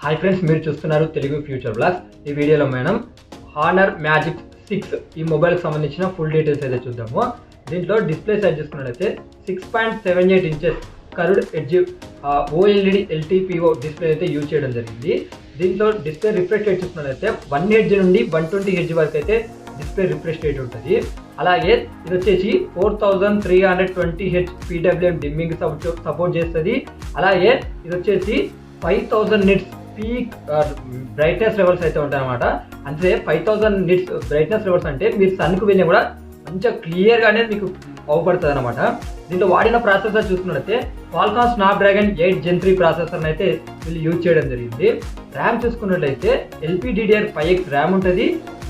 Hi friends, మీరు చూస్తున్నారు Telugu future blogs. ఈ వీడియోలో మనం హానర్ మ్యాజిక్ 6 ఈ మొబైల్కి సంబంధించిన ఫుల్ డీటెయిల్స్ అయితే చూద్దాము. దీంట్లో డిస్ప్లే సైజ్ చూసుకున్నట్లయితే 6.78 inches curved edge OLED LTPO display అయితే యూజ్ చేయడం జరిగింది. దీంట్లో డిస్ప్లే రిఫ్రెష్ రేట్ చూసుకున్నట్లయితే 1 హెడ్జ్ నుండి 120 హెడ్జ్ వరకు అయితే డిస్ప్లే రిఫ్రెష్ రేట్ ఉంటుంది. అలాగే ఇది వచ్చేసి 4320 హెచ్ PWM డిమ్మింగ్ సపోర్ట్ చేస్తుంది. అలాగే ఇది వచ్చేసి 5000 నిట్స్ పీక్ బ్రైట్నెస్ లెవెల్స్ అయితే ఉంటాయి అనమాట. అంటే 5000 నిట్స్ బ్రైట్నెస్ లెవెల్స్ అంటే మీరు సన్కు వెళ్ళినా కూడా మంచిగా క్లియర్గా అనేది మీకు అవపడుతుంది అనమాట. దీంట్లో వాడిన ప్రాసెసర్ చూసుకున్నట్లయితే క్వాల్కామ్ స్నాప్డ్రాగన్ 8 Gen 3 ప్రాసెసర్ని అయితే వీళ్ళు యూజ్ చేయడం జరిగింది. ర్యామ్ చూసుకున్నట్లయితే LPDDR5X ర్యామ్ ఉంటుంది.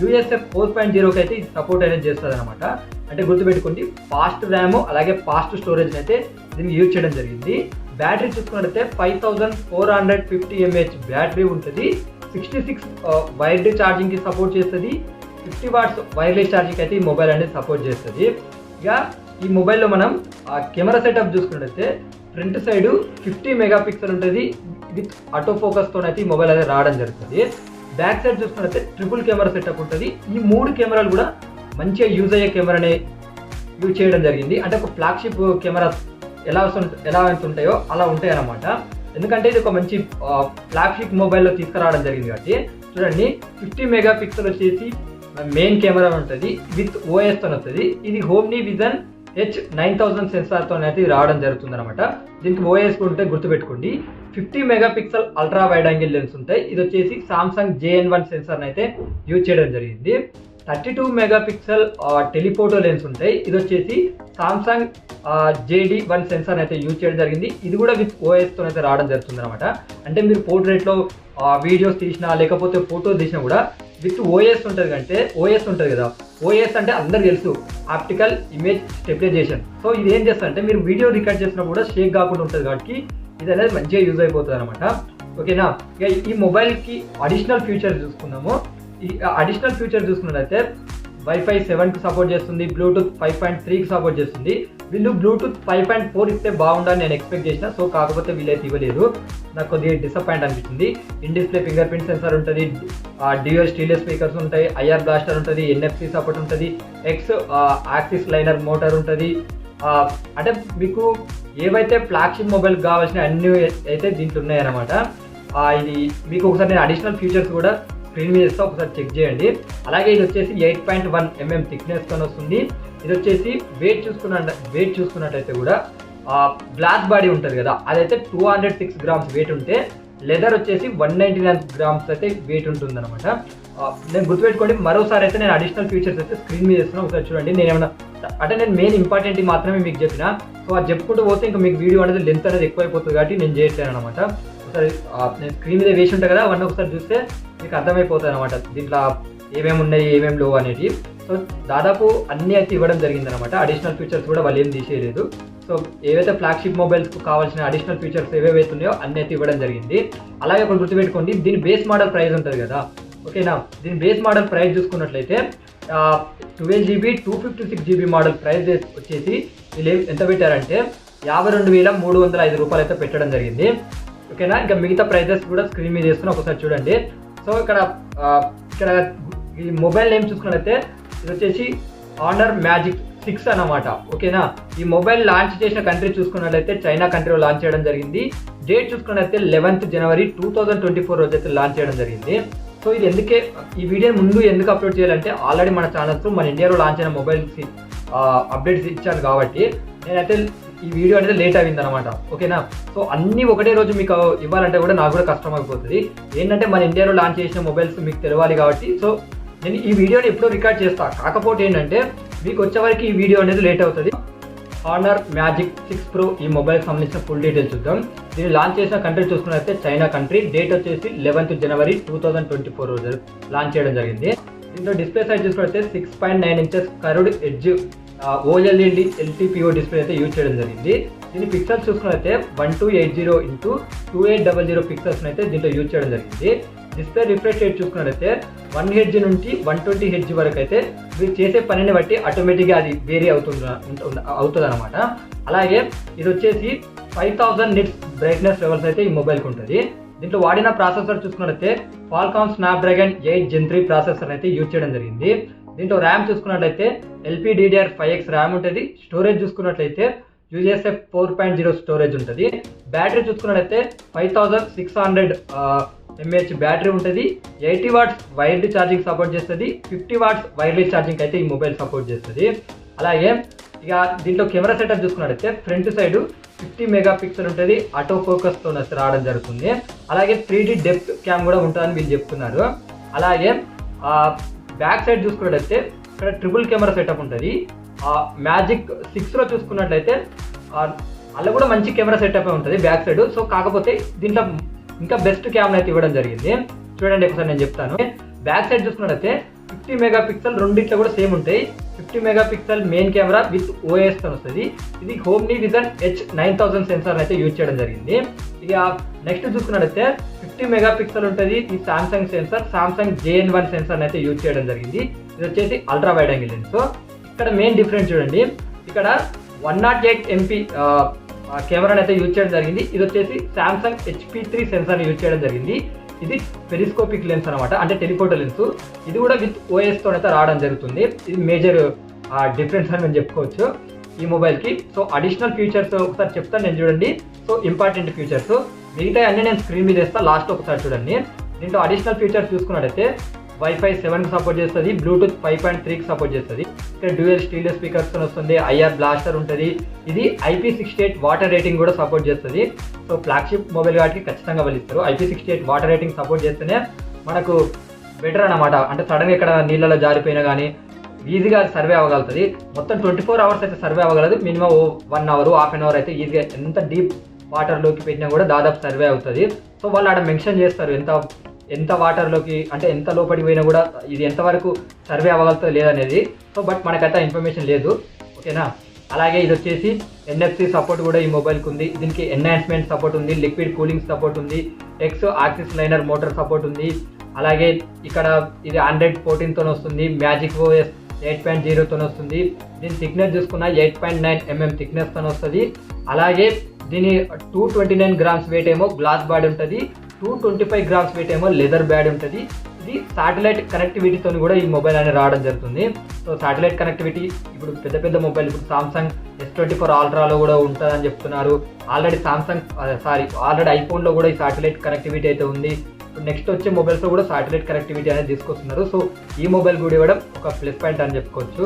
USF 4.0కి అయితే సపోర్ట్ అనేది చేస్తుంది అనమాట. అంటే గుర్తుపెట్టుకోండి, ఫాస్ట్ ర్యామ్ అలాగే ఫాస్ట్ స్టోరేజ్ అయితే దీన్ని యూజ్ చేయడం జరిగింది. బ్యాటరీ చూసుకున్నట్లయితే 5450 mAh బ్యాటరీ ఉంటుంది. 66 వైర్డ్ ఛార్జింగ్కి సపోర్ట్ చేస్తుంది. 50 watts వైర్లెస్ ఛార్జింగ్ అయితే ఈ మొబైల్ అనేది సపోర్ట్ చేస్తుంది. ఇక ఈ మొబైల్లో మనం కెమెరా సెటప్ చూసుకున్నట్లయితే ఫ్రంట్ సైడ్ 50 మెగాపిక్సెల్ ఉంటుంది. విత్ ఆటో ఫోకస్తో అయితే ఈ మొబైల్ అనేది రావడం జరుగుతుంది. బ్యాక్ సైడ్ చూసుకున్నట్లయితే ట్రిపుల్ కెమెరా సెటప్ ఉంటుంది. ఈ 3 కెమెరాలు కూడా మంచిగా యూజ్ అయ్యే కెమెరానే యూజ్ చేయడం జరిగింది. అంటే ఒక ఫ్లాగ్షిప్ కెమెరా ఎలా ఉంటాయో అలా ఉంటాయి అన్నమాట. ఎందుకంటే ఇది ఒక మంచి ఫ్లాగ్షిప్ మొబైల్లో తీసుకురావడం జరిగింది కాబట్టి చూడండి, 50 మెగాపిక్సెల్ వచ్చేసి మెయిన్ కెమెరా ఉంటుంది. విత్ ఓఎస్తో వస్తుంది. ఇది హోమ్నీ విజన్ H9000 సెన్సార్తో అయితే రావడం జరుగుతుంది అనమాట. దీనికి ఓఎస్ ఉంటే గుర్తుపెట్టుకోండి. 50 megapixel ultra wide angle lens ఉంటాయి. ఇది వచ్చేసి సామ్సంగ్ JN1 సెన్సార్ని అయితే యూజ్ చేయడం జరిగింది. 32 మెగాపిక్సెల్ టెలిఫోటో లెన్స్ ఉంటాయి. ఇది వచ్చేసి సామ్సంగ్ JD1 సెన్సార్ అయితే యూజ్ చేయడం జరిగింది. ఇది కూడా విత్ ఓఎస్తో అయితే రావడం జరుగుతుంది అనమాట. అంటే మీరు పోర్ట్రేట్లో వీడియోస్ తీసినా లేకపోతే ఫోటో తీసినా కూడా విత్ ఓఎస్ ఉంటుంది. అంటే ఓఎస్ ఉంటుంది కదా, ఓఎస్ అంటే అందరికి తెలుసు, ఆప్టికల్ ఇమేజ్ స్టెబిలైజేషన్. సో ఇది ఏం చేస్తారంటే మీరు వీడియో రికార్డ్ చేసినప్పుడు కూడా షేక్ కాకుండా ఉంటుంది కాబట్టి ఇది అనేది మంచిగా యూజ్ అయిపోతుంది అనమాట. ఓకేనా. ఇక ఈ మొబైల్కి అడిషనల్ ఫీచర్స్ చూసుకున్నాము. ఈ అడిషనల్ ఫీచర్ చూసుకున్నట్లయితే Wi-Fi 7కి సపోర్ట్ చేస్తుంది. బ్లూటూత్ 5.3కి సపోర్ట్ చేస్తుంది. వీళ్ళు బ్లూటూత్ 5.4 ఇస్తే బాగుండాలని నేను ఎక్స్పెక్ట్ చేసిన. సో కాకపోతే వీళ్ళైతే ఇవ్వలేదు. నాకు కొద్దిగా డిసప్పాయింట్ అనిపించింది. In display finger print censor ఉంటుంది. డ్యూయల్ స్టీరియో స్పీకర్స్ ఉంటాయి. IR బ్లాస్టర్ ఉంటుంది. NFC సపోర్ట్ ఉంటుంది. X యాక్సిస్ లైనర్ మోటార్ ఉంటుంది. అంటే మీకు ఏవైతే ఫ్లాగ్షిప్ మొబైల్ కావాల్సిన అన్ని అయితే దీంట్లో ఉన్నాయన్నమాట. ఇది మీకు ఒకసారి నేను అడిషనల్ ఫీచర్స్ కూడా స్క్రీన్ మీద ఇస్తే ఒకసారి చెక్ చేయండి. అలాగే ఇది వచ్చేసి 8.1 mm థిక్నెస్తో వస్తుంది. ఇది వచ్చేసి వెయిట్ చూసుకున్నట్టయితే కూడా గ్లాస్ బాడీ ఉంటుంది కదా, అదైతే 206 గ్రామ్స్ వెయిట్ ఉంటే లెదర్ వచ్చేసి 199 గ్రామ్స్ అయితే వెయిట్ ఉంటుంది అనమాట. నేను గుర్తుపెట్టుకోండి. మరోసారి అయితే నేను అడిషనల్ ఫీచర్స్ అయితే స్క్రీన్ మీద ఇస్తున్నాను, ఒకసారి చూడండి. నేను ఏమన్నా అంటే నేను మెయిన్ ఇంపార్టెంట్ మాత్రమే మీకు చెప్పిన. సో అది చెప్పుకుంటూ పోతే ఇంకా మీకు వీడియో అనేది లెంత్ అనేది ఎక్కువైపోతుంది కాబట్టి నేను చేయట్లేను అనమాట. ఒకసారి నేను స్క్రీన్ మీద వేసి ఉంటాను కదా, అవన్నీ ఒకసారి చూస్తే మీకు అర్థమైపోతుంది అనమాట దీంట్లో ఏమేమి ఉన్నాయి ఏమేమి లేవు అనేది. సో దాదాపు అన్నీ అయితే ఇవ్వడం జరిగింది అనమాట. అడిషనల్ ఫీచర్స్ కూడా వాళ్ళు ఏం తీసేయలేదు. సో ఏవైతే ఫ్లాగ్షిప్ మొబైల్స్కు కావాల్సిన అడిషనల్ ఫీచర్స్ ఏవేవైతే ఉన్నాయో అన్నీ అయితే ఇవ్వడం జరిగింది. అలాగే ఒకటి గుర్తుపెట్టుకోండి, దీని బేస్ మోడల్ ప్రైస్ ఉంటుంది కదా. ఓకేనా. దీని బేస్ మోడల్ ప్రైస్ చూసుకున్నట్లయితే 12GB 256GB మోడల్ ప్రైస్ వచ్చేసి వీళ్ళు ఎంత పెట్టారంటే 52,305 రూపాయలు అయితే పెట్టడం జరిగింది. ఓకేనా. ఇంకా మిగతా ప్రైజెస్ కూడా స్క్రీన్ మీద చేస్తున్నా, ఒకసారి చూడండి. సో ఇక్కడ ఈ మొబైల్ నేమ్ చూసుకున్నట్లయితే ఇది వచ్చేసి హానర్ మ్యాజిక్ 6 అన్నమాట. ఓకేనా. ఈ మొబైల్ లాంచ్ చేసిన కంట్రీ చూసుకున్నట్లయితే చైనా కంట్రీలో లాంచ్ చేయడం జరిగింది. డేట్ చూసుకున్నట్లయితే 11th January 2024 రోజు అయితే లాంచ్ చేయడం జరిగింది. సో ఇది ఈ వీడియో ముందు ఎందుకు అప్లోడ్ చేయాలంటే ఆల్రెడీ మన ఛానల్స్ మన ఇండియాలో లాంచ్ అయిన మొబైల్స్ అప్డేట్స్ ఇచ్చాను కాబట్టి నేనైతే ఈ వీడియో అనేది లేట్ అయింది అనమాట. ఓకేనా. సో అన్నీ ఒకటే రోజు మీకు ఇవ్వాలంటే కూడా నాకు కూడా కష్టం అయిపోతుంది. ఏంటంటే మన ఇండియాలో లాంచ్ చేసిన మొబైల్స్ మీకు తెలియాలి కాబట్టి సో నేను ఈ వీడియోని ఎప్పుడో రికార్డ్ చేస్తాను. కాకపోతే ఏంటంటే మీకు వచ్చే వరకు ఈ వీడియో అనేది లేట్ అవుతుంది. హానర్ మ్యాజిక్ 6 Pro ఈ మొబైల్కి సంబంధించిన ఫుల్ డీటెయిల్స్ చూద్దాం. దీన్ని లాంచ్ చేసిన కంట్రీ చూసుకున్నట్లయితే చైనా కంట్రీ. డేట్ వచ్చేసి 11th January 2024 రోజు లాంచ్ చేయడం జరిగింది. దీంట్లో డిస్ప్లే సైజ్ చూసుకున్నట్లయితే 6.9 inches curved edge OLED LTPO display అయితే యూజ్ చేయడం జరిగింది. దీని పిక్సెల్స్ చూసుకున్నట్లయితే 1280x2800 పిక్సెల్స్ అయితే దీంట్లో యూజ్ చేయడం జరిగింది. డిస్ప్లే రిఫ్రెష్ రేట్ చూసుకున్నట్లయితే 1 హెడ్జ్ నుంచి 120 హెడ్జ్ వరకు అయితే మీరు చేసే పనిని బట్టి ఆటోమేటిక్గా అది వేరీ అవుతుంది అనమాట. అలాగే ఇది వచ్చేసి 5000 నిట్స్ బ్రైట్నెస్ లెవెల్స్ అయితే ఈ మొబైల్కి ఉంటుంది. దీంట్లో వాడిన ప్రాసెసర్ చూసుకున్నట్లయితే క్వాల్కామ్ స్నాప్డ్రాగన్ 8 Gen 3 ప్రాసెసర్ అయితే యూజ్ చేయడం జరిగింది. దీంట్లో ర్యామ్ చూసుకున్నట్లయితే LPDDR5X ర్యామ్ ఉంటుంది. స్టోరేజ్ చూసుకున్నట్లయితే UFS 4.0 స్టోరేజ్ ఉంటుంది. బ్యాటరీ చూసుకున్నట్లయితే 5600 mAh బ్యాటరీ ఉంటుంది. 80 watts వైర్డ్ ఛార్జింగ్ సపోర్ట్ చేస్తుంది. 50 watts వైర్లెస్ ఛార్జింగ్ అయితే ఈ మొబైల్ సపోర్ట్ చేస్తుంది. అలాగే ఇక దీంట్లో కెమెరా సెటప్ చూసుకున్నట్లయితే ఫ్రంట్ సైడ్ 50 మెగాపిక్సెల్ ఉంటుంది. ఆటో ఫోకస్తో రావడం జరుగుతుంది. అలాగే 3D డెప్త్ క్యామ్ కూడా ఉంటుందని వీళ్ళు చెప్తున్నారు. అలాగే బ్యాక్ సైడ్ చూసుకున్నట్లయితే ఇక్కడ ట్రిపుల్ కెమెరా సెటప్ ఉంటుంది. మ్యాజిక్ 6లో చూసుకున్నట్లయితే అలా కూడా మంచి కెమెరా సెటప్ ఉంటుంది బ్యాక్ సైడ్. సో కాకపోతే దీంట్లో ఇంకా బెస్ట్ కెమెరా అయితే ఇవ్వడం జరిగింది. చూడండి ఒకసారి నేను చెప్తాను. బ్యాక్ సైడ్ చూసుకున్నట్లయితే 50 మెగాపిక్సెల్ రెండిట్లో కూడా సేమ్ ఉంటాయి. 50 megapixel main camera with OIS తో వస్తుంది. ఇది హోమ్ని విజన్ H9000 సెన్సార్ అయితే యూజ్ చేయడం జరిగింది. ఇక నెక్స్ట్ చూసుకున్నట్లయితే 50 మెగాపిక్సెల్ ఉంటుంది. ఈ Samsung sensor Samsung JN1 sensor అయితే యూజ్ చేయడం జరిగింది. ఇది వచ్చేసి అల్ట్రా వైడ్ యాంగిల్ లెన్స్. ఇక్కడ మెయిన్ డిఫరెన్స్ చూడండి. ఇక్కడ 108 MP కెమెరాని అయితే యూజ్ చేయడం జరిగింది. ఇది వచ్చేసి సామ్సంగ్ HP3 సెన్సార్ని యూజ్ చేయడం జరిగింది. ఇది పెరిస్కోపిక్ లెన్స్ అనమాట, అంటే టెలిఫోటో లెన్స్. ఇది కూడా విత్ OIS తో అయితే రావడం జరుగుతుంది. ఇది మేజర్ డిఫరెన్స్ అని మేము చెప్పుకోవచ్చు ఈ మొబైల్కి. సో అడిషనల్ ఫీచర్స్ ఒకసారి చెప్తాను నేను, చూడండి. సో ఇంపార్టెంట్ ఫీచర్స్ మిగతా అన్ని నేను స్క్రీన్ మీద వేస్తాను, లాస్ట్ ఒకసారి చూడండి. దీంట్లో అడిషనల్ ఫీచర్స్ చూసుకున్నట్టయితే Wi-Fi 7కి సపోర్ట్ చేస్తుంది. బ్లూటూత్ 5.3కి సపోర్ట్ చేస్తుంది. ఇక్కడ డ్యూయల్ స్టీరియో స్పీకర్స్ వస్తుంది. IR బ్లాస్టర్ ఉంటుంది. ఇది IP68 వాటర్ రేటింగ్ కూడా సపోర్ట్ చేస్తుంది. సో ఫ్లాగ్షిప్ మొబైల్ వాటికి ఖచ్చితంగా వలిస్తారు. IP68 వాటర్ రేటింగ్ సపోర్ట్ చేస్తేనే మనకు బెటర్ అన్నమాట. అంటే సడన్గా ఇక్కడ నీళ్ళలో జారిపోయినా కానీ ఈజీగా సర్వే అవ్వగలుగుతుంది. మొత్తం 24 hours అయితే సర్వే అవ్వగలదు. Minimum 1 hour, half an hour అయితే ఈజీగా ఎంత డీప్ వాటర్లోకి పెట్టినా కూడా దాదాపు సర్వే అవుతుంది. సో వాళ్ళు ఆడ మెన్షన్ చేస్తారు ఎంత వాటర్లోకి, అంటే ఎంత లోపలికి పోయినా కూడా ఇది ఎంతవరకు సర్వే అవ్వగలుగుతుంది లేదనేది. సో బట్ మనకైతే ఇన్ఫర్మేషన్ లేదు, ఓకేనా. అలాగే ఇది వచ్చేసి NFC సపోర్ట్ కూడా ఈ మొబైల్కి ఉంది. దీనికి ఎన్హాన్స్మెంట్ సపోర్ట్ ఉంది, లిక్విడ్ కూలింగ్ సపోర్ట్ ఉంది, X axis liner motor support ఉంది. అలాగే ఇక్కడ ఇది Android 14తో వస్తుంది. మ్యాజిక్ OS 8.0తో వస్తుంది. దీని థిక్నెస్ చూసుకున్న 8.9 mm థిక్నెస్తో వస్తుంది. అలాగే దీని 229 grams వెయిట్ ఏమో గ్లాస్ బాడీ ఉంటుంది. 225 grams వెయిట్ ఏమో లెదర్ బ్యాడ్ ఉంటుంది. ఇది సాటిలైట్ కనెక్టివిటీతో కూడా ఈ మొబైల్ అనేది రావడం జరుగుతుంది. సో సాటిలైట్ కనెక్టివిటీ ఇప్పుడు పెద్ద మొబైల్, ఇప్పుడు సామ్సంగ్ S24 అల్ట్రాలో కూడా ఉంటుందని చెప్తున్నారు. ఆల్రెడీ ఐఫోన్లో కూడా ఈ సాటిలైట్ కనెక్టివిటీ అయితే ఉంది. నెక్స్ట్ వచ్చే మొబైల్స్లో కూడా సాటిలైట్ కనెక్టివిటీ అనేది తీసుకొస్తున్నారు. సో ఈ మొబైల్ కూడా ఇవ్వడం ఒక ప్లస్ పాయింట్ అని చెప్పుకోవచ్చు.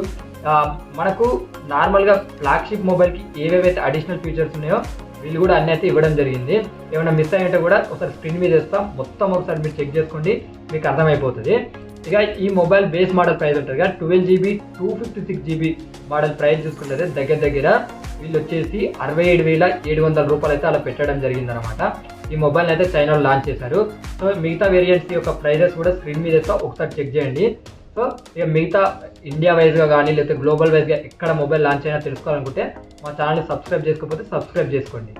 మనకు నార్మల్గా ఫ్లాగ్షిప్ మొబైల్కి ఏవేవైతే అడిషనల్ ఫీచర్స్ ఉన్నాయో వీళ్ళు కూడా అన్నీ అయితే ఇవ్వడం జరిగింది. ఏమైనా మిస్ అయ్యంటే కూడా ఒకసారి స్క్రీన్ మీద వేస్తాం, మొత్తం ఒకసారి మీరు చెక్ చేసుకోండి, మీకు అర్థమైపోతుంది. ఇక ఈ మొబైల్ బేస్ మోడల్ ప్రైస్ ఉంటుంది కదా, 12GB 256GB మోడల్ ప్రైస్ చూసుకుంటే దగ్గర వీళ్ళు వచ్చేసి 67,700 రూపాయలు అయితే అలా పెట్టడం జరిగిందనమాట. ఈ మొబైల్ అయితే చైనాలో లాంచ్ చేశారు. సో మిగతా వేరియంట్స్ యొక్క ప్రైజెస్ కూడా స్క్రీన్ మీద వేస్తా, ఒకసారి చెక్ చేయండి. సో ఇక మిగతా ఇండియా వైజ్గా కానీ లేకపోతే గ్లోబల్ వైజ్గా ఎక్కడ మొబైల్ లాంచ్ అయినా తెలుసుకోవాలనుకుంటే మా ఛానల్ని సబ్స్క్రైబ్ చేసుకోకపోతే సబ్స్క్రైబ్ చేసుకోండి.